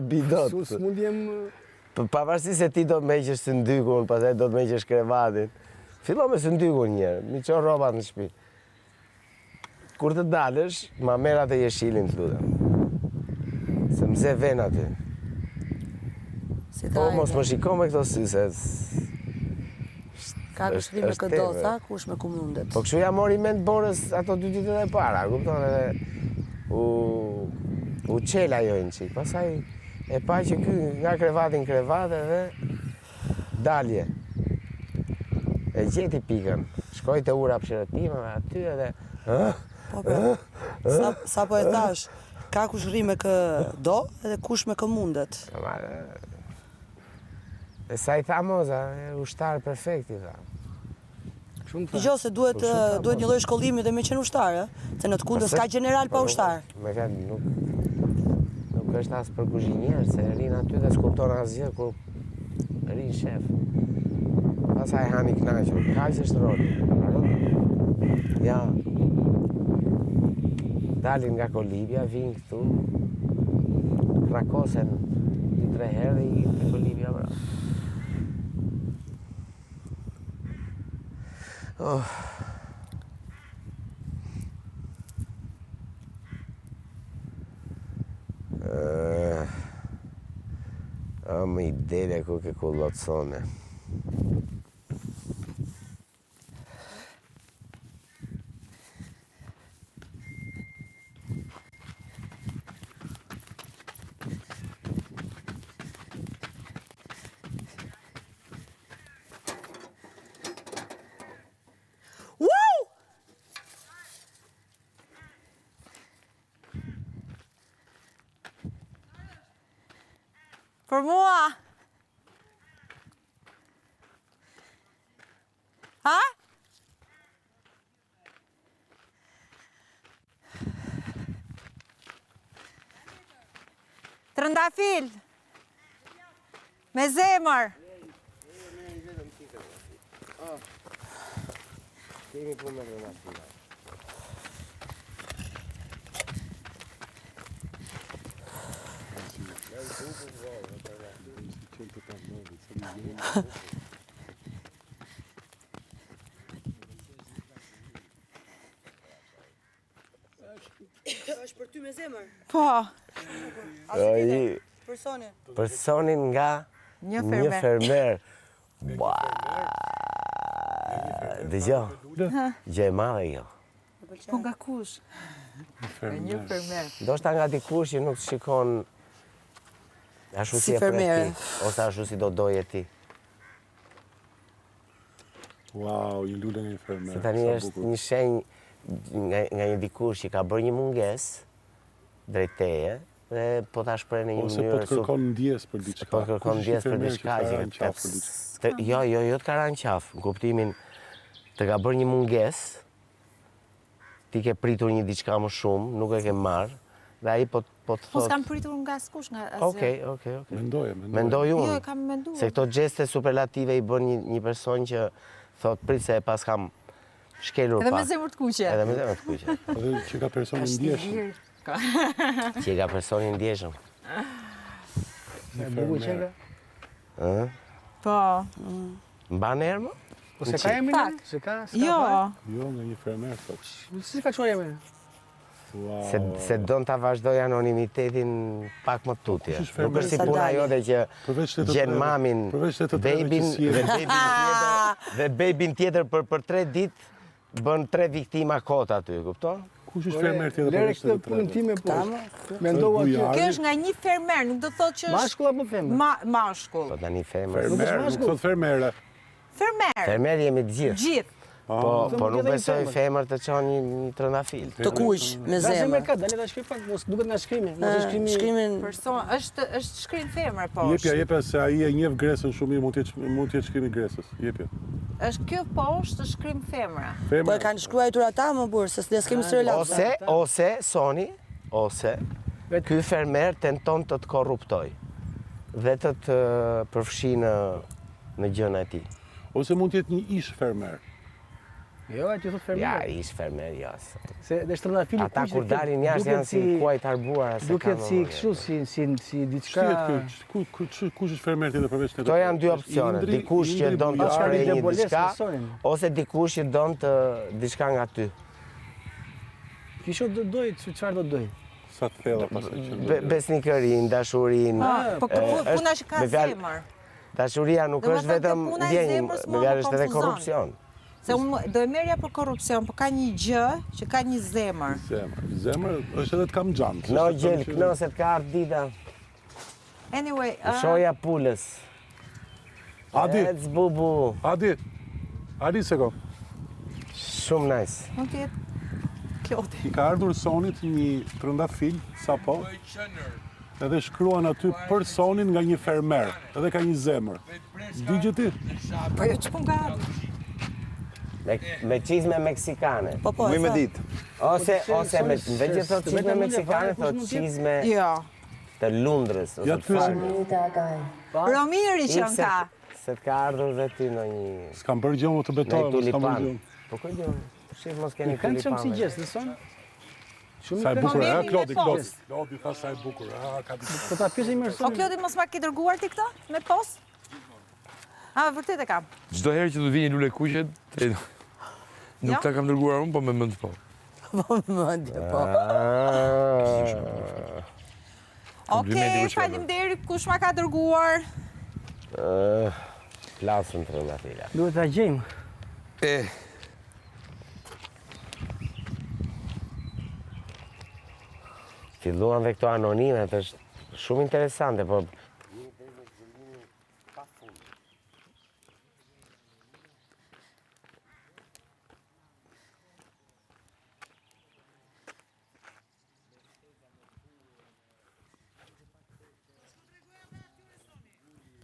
bi dot. S'mund jem... Pavarësisht se ti do të meqesh së ndykun, pastaj do të meqesh krevatin. Fillo me së ndykun njerë, mi qo robat në shtëpi. Kur të dalësh, ma merr atë jeshilin të lutem. Se mze ven aty. Po, mos më shiko me këto sy, se... Ka kush rri me këdo, tha, kush me ku mundet. Po kështu ja mori mend Borës ato 2 ditët e para, kupton, edhe u qela ajo një qik. Pasaj e pa që ky nga krevatin krevat edhe dalje. E gjeti pikën. Shkoj te ura pshirëtimeve aty edhe... Po, sa po e thash, ka kush rri me këdo edhe kush me kë mundet. E sa i tha moza, ushtar perfekti, tha. Dëgjo se duhet një lloj shkollimi dhe me qenë ushtar, se në të kundër s'ka general pa ushtar. Me fjalë, nuk është as për kuzhinier, se rin aty dhe s'kupton asgjë kur rin shef. Pasaj hani knaqur, kaq është roli. Ja. Dalin nga Kolibja, vinë këtu, krakosen 2-3 herë dhe i të Kolibja bravo. Më i dele ku ke kullotësone. Për mua! Ha? Trëndafil! Me zemër! Kemi punë me trëndafil. Është për ty me zemër? Po. Personin? Personin nga një fermer. Dëgjo, gjë e madhe jo. Po nga kush? Një fermer. Do shta nga dikush që nuk shikon ashtu si e preti, ose ashtu si do doje ti. Wow, një lule një fermer. Se tani është një shenjë nga një dikush që ka bërë një munges drejt teje dhe po ta shpreh në një mënyrë... Ose po të kërkon ndjes për diçka. Po të kërkon ndjes për diçka. Jo, të ka ranë qaf, në kuptimin të ka bërë një munges, ti ke pritur një diçka më shumë, nuk e ke marrë, dhe ai po të thotë... Po s'kam pritur nga s'kush nga asgjë. Okej. Mendoj unë. Jo, e kam menduar. Se këto gjeste superlative i bën një person që thot prit se pas kam shkelur pak. Edhe me zemër të kuqe. Edhe me zemër të kuqe. Edhe që ka personin ndjeshëm. Që ka personin ndjeshëm. E buku qeve? Po. Mban erë më? Po se ka emrin? Se ka? Jo. Jo, nga një fermer, thot. Si ka qoj emrin? Se don ta vazhdoj anonimitetin pak më tutje. Nuk është si puna jote që gjen mamin, bebin dhe bebin tjetër për 3 ditë bën 3 viktima kot aty, kupton? Kush është fermer tjetër? Lere këtë punën time po. Mendova që... Kjo është nga një fermer, nuk do të thotë që është... Mashkull apo femër? Mashkull. Po tani fermer. Fermer, nuk thot fermere. Fermer. Fermer jemi të gjithë. Gjithë. Po nuk besoj femër të qonë një trëndafil. Të kuq, me zemër. zemër. Ka, dale ta shkrim pak, mos duket nga shkrimi. Shkrimin... është shkrim femër, po. Jepja, se ai e njeh Gresën shumë mirë, mund të jetë shkrimi Gresës. Jepja. Është kjo poshtë shkrim femra. Po e kanë shkruar ata më burr, se s'le s'kemi së relatë. Ose, Soni, ky fermer tenton të të korruptoj dhe të të përfshi në gjëna e tij. Ose mund të jetë një ish fermer. Jo, ti thot fermer. Ja, ish fermer, jo. Se dhe shtrëndafili Ata kur dalin jashtë janë si kuaj të arbuara. Duket si kështu, si diçka... Kush është fermer tjetër përveç të... Këto janë dy opsione, dikush që don të shprehë një diçka, ose dikush që don të diçka nga ty. Kisho do doj, çfarë do doj? Sa të thella pastaj që... Besnikërinë, dashurinë. Po puna që ka zemër. Dashuria nuk është vetëm ndjenjë, me fjalë është edhe korrupsion. Se unë do e merja për korrupsion, po ka një gjë që ka një zemër. Zemër është edhe të kam xhantë. No gjel, knoset ka ardhur dita. Anyway, Shoja pulës. Adi, Ec bubu. Adi se ko. Shumë nice. mund të jetë Klodi. I ka ardhur Sonit një trëndafil, sapo, edhe shkruan aty për Sonin nga një fermer, edhe ka një zemër. Digje ti? Po jo që pun ka ardhur. Me qizme meksikane. Po, Mu me ditë. Ose me vetë thot qizme meksikane, thot qizme Jo. të Lundrës. Ja të pysim. Romiri që në ka. Se të ka ardhur dhe ty në një... S'kam bërë gjë më të Në betohem, s'kam bërë tulipan. gjë. Po këtë gjë, shif mos keni Kanë shumë si tulipane. gjesë, dhe son? Sa e bukur, Komedi Klodi, me Klodi. post. Klodi tha sa e bukur, ka të... Po ta pjesë i mërë O son. Klodi mos ma ke dërguar ti këto me post? Vërtet e kam. Çdo herë që do vini lule kuqet, nuk ta kam dërguar unë, po me mend po. Po më ndje, po. Okej, faleminderit kush ma ka dërguar. Plasën të rëndafila. Duhet ta gjejmë. Filluan dhe këto anonimet, është shumë interesante, po...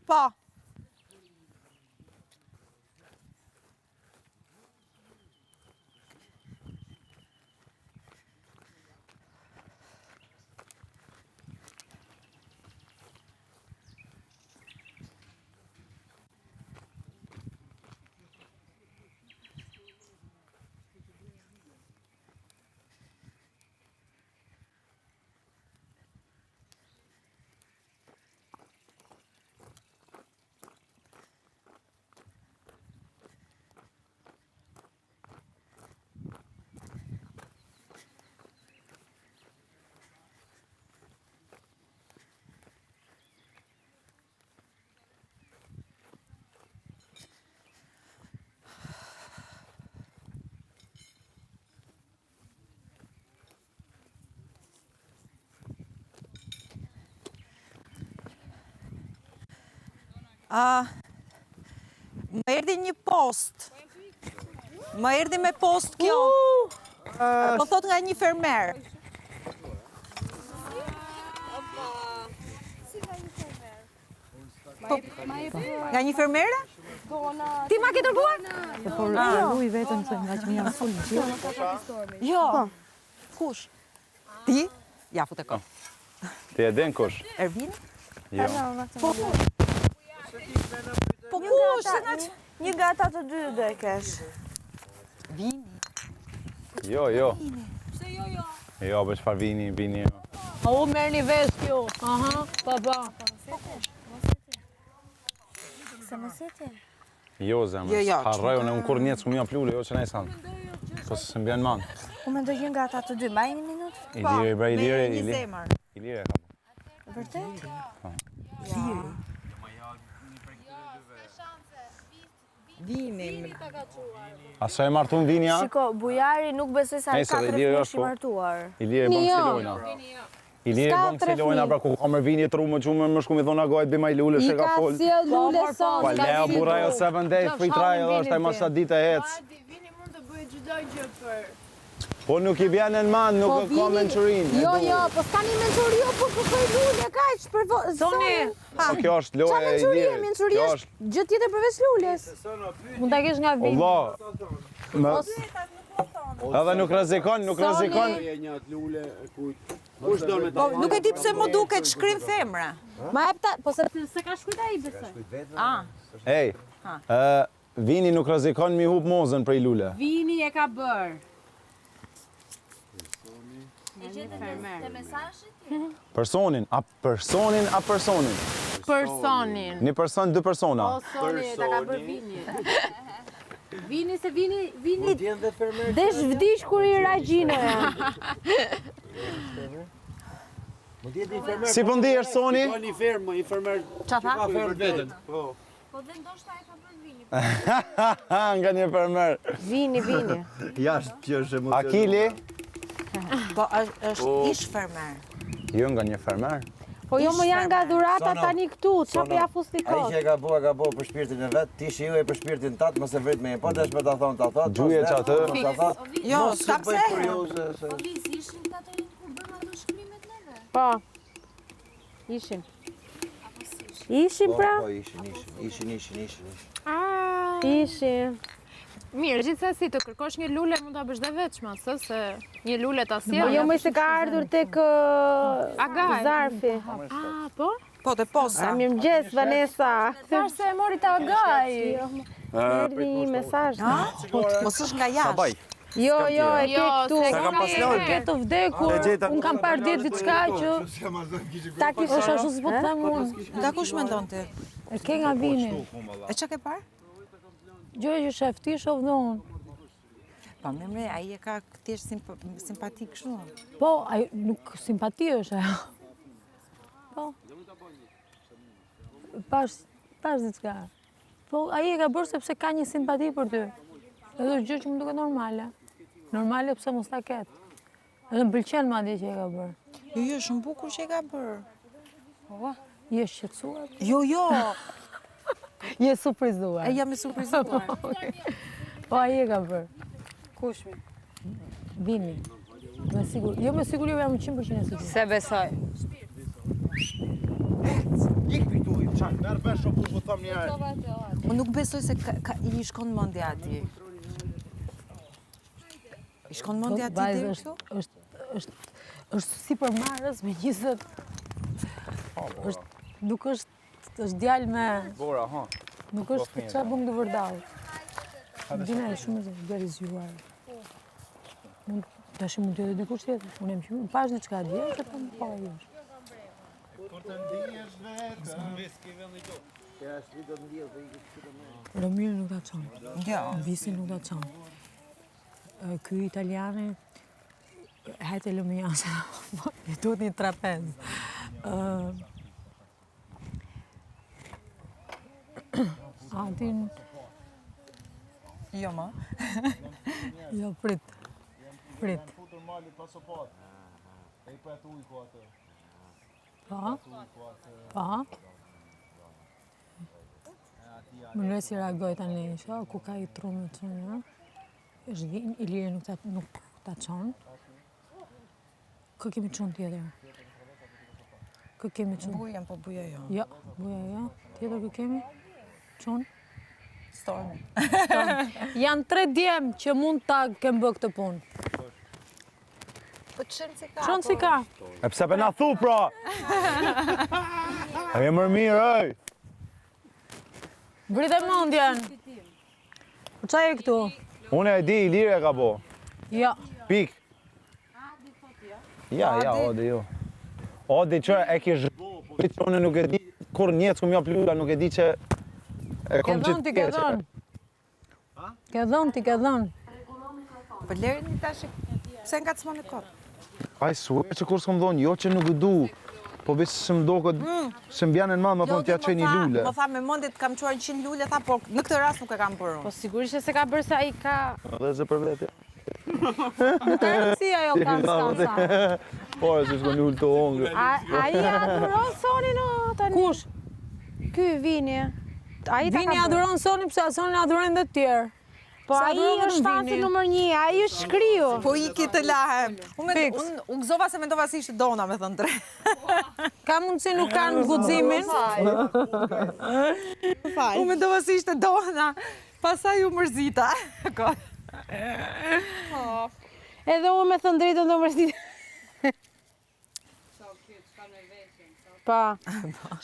Po. Më erdhi një post. Më erdhi me post kjo. Po thot nga një fermer. Nga një fermere? Ti ma ke dërguar? Por luj vetëm se nga që më janë sulë gjithë. Jo. Kush? Ti? Ja, fut e ko. Ti e den kush? Ervin? Jo. Po kush? Një nga ata të dy do e kesh. Vini. Jo. Pse jo? Jo, për çfarë vini, jo. A u merë një vesh kjo. Aha, pa. Se mos jete. Jo, zemër. Jo. Harroj, unë kur njëtë s'ku mja plule, jo që ne san. Po se se mbjen man. U mendoj një nga ata të dy, mbaj një minutë. Ilire, bra, Ilire, Me një Ilire. zemër. Ilire ka. Vërtet? Vini. A sa e martun vinja? Shiko, bujari nuk besoj sa Ej, ka se dhe 3 Ilire flesh është i po. martuar. Ilire bën cilojna. Ilire bën cilojna, pra ku ka mërë vinje të rumë qumë më shku mi thona gojt bima i lule, shë ka fol. sjell lule son. Pa leo bura jo 7 days free trial është aj masa ditë e hec. Vini mund të bëjë çdo gjë për. Po nuk i vjen në man, nuk ka mençurin. Jo, po s'kani mençuri, po kërkoj lule kaq për Soni, Po kjo është loja e mençuri, Ilirit. mençuri Kjo është gjë tjetër përveç lules. Mund ta kesh nga vini. Allah. Edhe nuk rrezikon, nuk rrezikon. Nuk e di pse më duket shkrim femra. Ma jep ta, po se ka shkruajt ai besoj. Ah. Ej, Vini nuk rrezikon mi hub mozën prej lule. Vini e ka bërë. E gjetën te mesazhet? Personin, a personin. Personin. Një person, dy persona. O, Soni, ta ka bërë Vini. Vini se Vini... Desh vdish kur i ra gjina. Si po ndihesh Soni? Çfarë? Po dhe ndoshta e ka bërë Vini. Nga një fermer. Vini. Jashtë që është emocion. Akili? Po është ish fermer. Jo nga një fermer. Po jo më janë nga dhurata tani këtu, qa për ja fusti Ai kot. që e ka bo për shpirtin e vet, ti shiu e për shpirtin tat, mos e vrit me po dash me ta thon ta thot. Gjuje që atë. Jo, s'ka pse. Po Liz, ishin të ato kur bëm ato shkrimet neve? Po. Ishim. Ishin pra? Po ishin. Ishin. Mirë, gjithsesi të kërkosh një lule mund ta bësh dhe veçma, se një lule ta Po sjell. jo më se ka ardhur tek Agaj. Zarfi. Ah, po? Po te posa. Mirëmëngjes Vanessa. Thash se e mori ta Agaj. Erdhi një mesazh. Mos është nga jashtë. Jo, e ke këtu. se ke të vdekur. Unë kam parë ditë diçka që Ta kish është ashtu s'po të them unë. Nga kush mendon ti? E ke nga Vini. E çka ke parë? Gjoj që shef ti shovdhon. Po mirë, ai e ka thjesht simpatik kështu. Po, ai nuk simpati është ajo. Po. Pash diçka. Po, ai e ka bërë sepse ka një simpati për ty. Edhe gjë që më duket normale. Normale pse mos ta ketë. Edhe më pëlqen madje që e ka bërë. Jo, shumë bukur që e ka bërë. Po. Je shqetësuar? Jo. Je surprizuar. E jam e surprizuar. Po, ai e ka bërë. Kush mi? Vini. Me siguri. Jo me siguri jam 100% e sigurt. Se besoj. Unë nuk besoj se i shkon mendja atij. I shkon mendja atij deri këtu? Është si për marrës me 20. Nuk është djalë me... Bora, ha. Nuk është qa bën të vërdall. Dina e shumë djalë zgjuar. Tash mund të jetë dikush tjetër. Unë jam shumë pash diçka dje, që po më pa ajo. Romil nuk ta çon. Jo. Visi nuk ta çon. Ky italiani hajte lëmë jasë. E duhet një trapez. Adin... Jo, ma. Jo, prit. Pa. Më nëre si reagoj tani, që ku ka I trumë të qënë, është vinë, Iliri nuk ta qonë. Kë kemi qonë tjetër? Kë kemi qonë? Buja po buja jo. Jo, buja jo. Tjetër kë kemi? Qonë? Stormi. Janë 3 djemë që mund ta kemë bë këtë punë. Po çon si ka. Qonë si ka? E pse për na thu, pra? A je mërë mirë, ej! Vrite mendjen. Po qa e këtu? Unë e di, Iliri e ka bo. Jo. Pik. Ja, Odi, jo. Odi që e ki zhë, që unë nuk e di, kur njëtë ku mjop lula, nuk e di që e kom Ke qitë dhënë, ti ke dhënë. Po leri një tash, pse nga të smone kot? Aj, suaj që kur s'kom dhonë, jo që nuk du, po veç se më do këtë, se më bjanë në madhë, më thonë t'ja qej një lule. Më tha me mendje të kam çuar 100 lule, tha, por në këtë rast nuk e kam bërë. Po sigurisht se ka bërë se ai ka... Dhe se për vetë. Të rëndësi ajo kanë skansa. Po, e si shko një ullë të ongë. Ai adhuron Sonin tani. Kush? Ky Vini. Ai ta ka Vini bërë. adhuron Sonin, pse Sonin adhuron dhe të tjerë. Po ai është fansi numër 1, ai është shkriu. Po iki të lahem. Unë gëzova se mendova se ishte Dona, me thënë drejt. Ka mundësi nuk kanë guximin. Unë mendova se ishte Dona, pasaj u mërzita. Edhe unë me thënë drejtën do mërzit. Pa.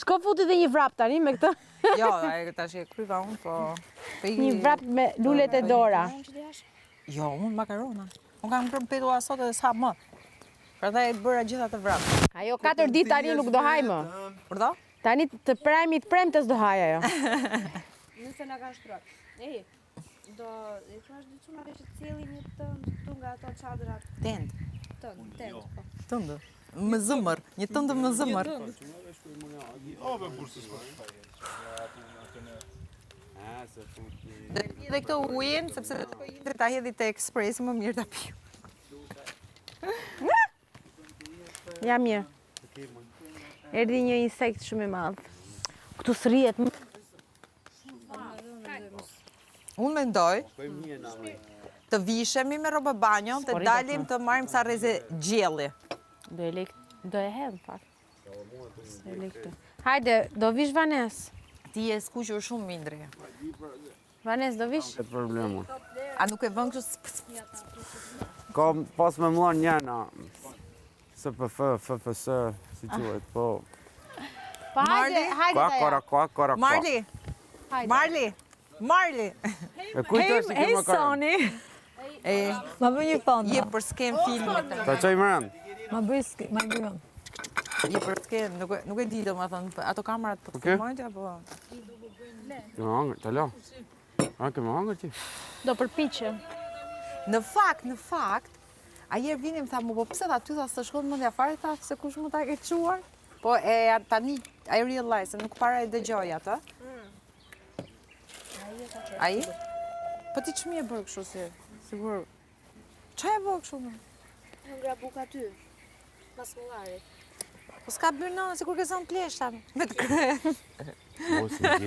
Shko futi dhe një vrap tani me këtë. Jo, tash e kryva unë, po... Një vrap me lulet e dora. Jo, unë makarona. Unë kam petuar sot edhe sa më. Prandaj bëra gjitha të vrap. Ajo 4 ditë tani nuk do haj më. Përdo? Tani të premtes do haj ajo. Nëse na ka shtrok. Do i thash diçunave që cilin një tënd nga ato çadrat. Tent. Tent, po. Tëndë. Më zëmër, një tëndë më zëmër. Dhe këto ujin, sepse dhe ta hedhi të ekspresi më mirë të pi. Ja mirë. Erdi një insekt shumë i madh. Këtu srihet. Unë mendoj të vishemi me roba banjo, të dalim të marrim sa rreze gjelli. Do e hedh pak. Hajde, do vish Vanes. Ti e skuqur shumë Mindri. Vanes, do vish? Këtë problemu. A nuk e vën kështu? Ka pas me mua njëna. SPF, FFS, si quhet, po. Pa hajde, hajde Kora, kora. Marli! Marli! Marli! E kujtë është Hej, Soni. Ma bëj një fond. Je për skem filmit. Ta qoj më rënd. Ma bëj një. Je për skem, nuk e di do ma thënë, ato kamerat për të filmojnë, apo... Në hangër, të la. A, ke më hangër ti? Do përpiqem. Në fakt, ajer vinim tha, po pse tha ty tha së shkon mendja fare tha se kush më ta ke quar? Po e tani, I realize, se nuk para e dëgjoj atë. Ai? Po ti ç'mi e bërë kështu si? Sigur. Ç'a e bërë kështu? Hëngra buk aty. Pas mollarit. Po s'ka bërë nëna, sikur ke zënë pleshta. Me të kre. Mos i